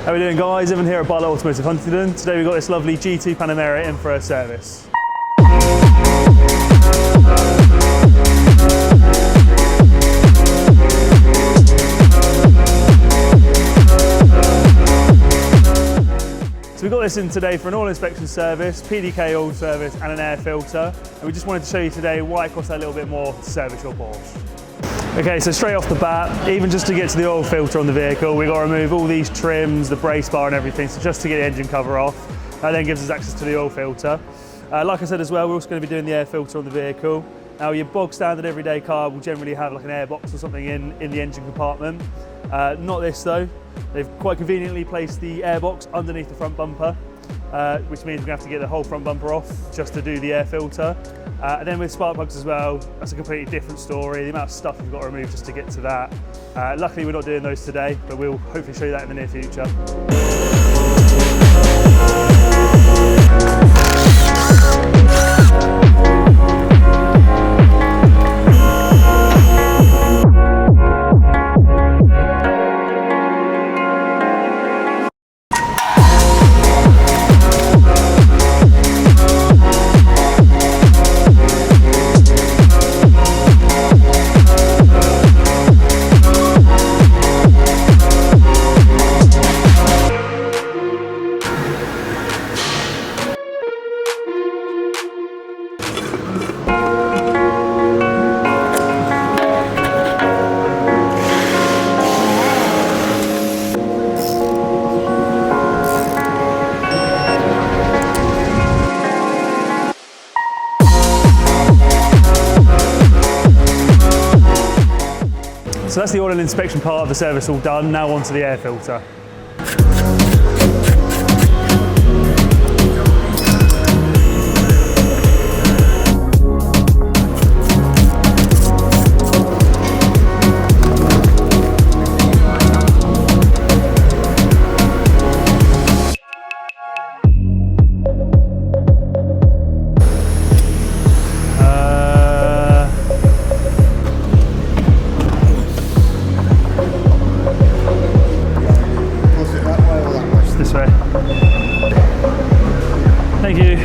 How are we doing, guys? Evan here at Bartlett Automotive Huntingdon. Today we've got this lovely G2 Panamera in for a service. So we've got this in today for an oil inspection service, PDK oil service and an air filter. And we just wanted to show you today why it costs a little bit more to service your Porsche. Okay, so straight off the bat, even just to get to the oil filter on the vehicle, we've got to remove all these trims, the brace bar and everything, so just to get the engine cover off. That then gives us access to the oil filter. Like I said as well, we're also going to be doing the air filter on the vehicle. Now your bog standard everyday car will generally have like an air box or something in the engine compartment. Not this though. They've quite conveniently placed the air box underneath the front bumper, which means we're going to have to get the whole front bumper off just to do the air filter. And then with spark plugs as well, that's a completely different story. The amount of stuff you've got to remove just to get to that. Luckily we're not doing those today, but we'll hopefully show you that in the near future. So that's the oil and inspection part of the service all done. Now on to the air filter. This way. Thank you.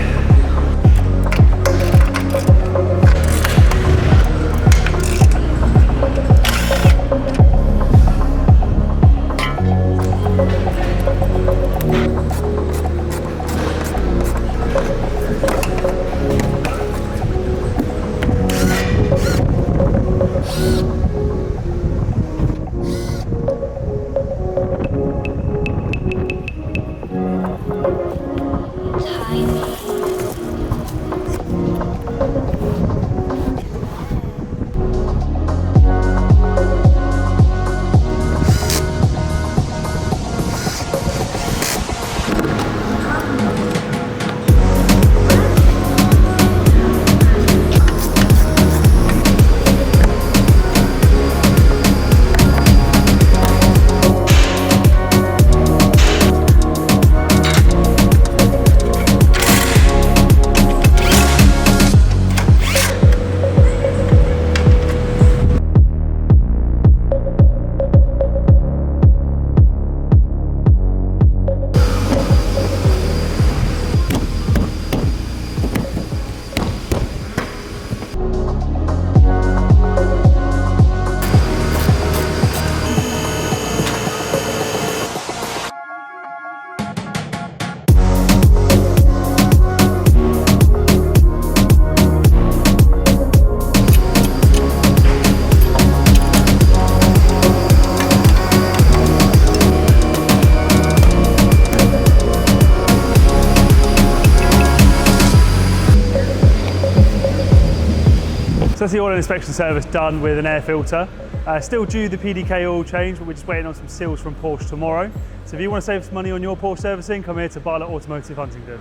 So that's the oil inspection service done with an air filter. Still due the PDK oil change, but we're just waiting on some seals from Porsche tomorrow. So if you want to save some money on your Porsche servicing, come here to Bartlett Automotive Huntingdon.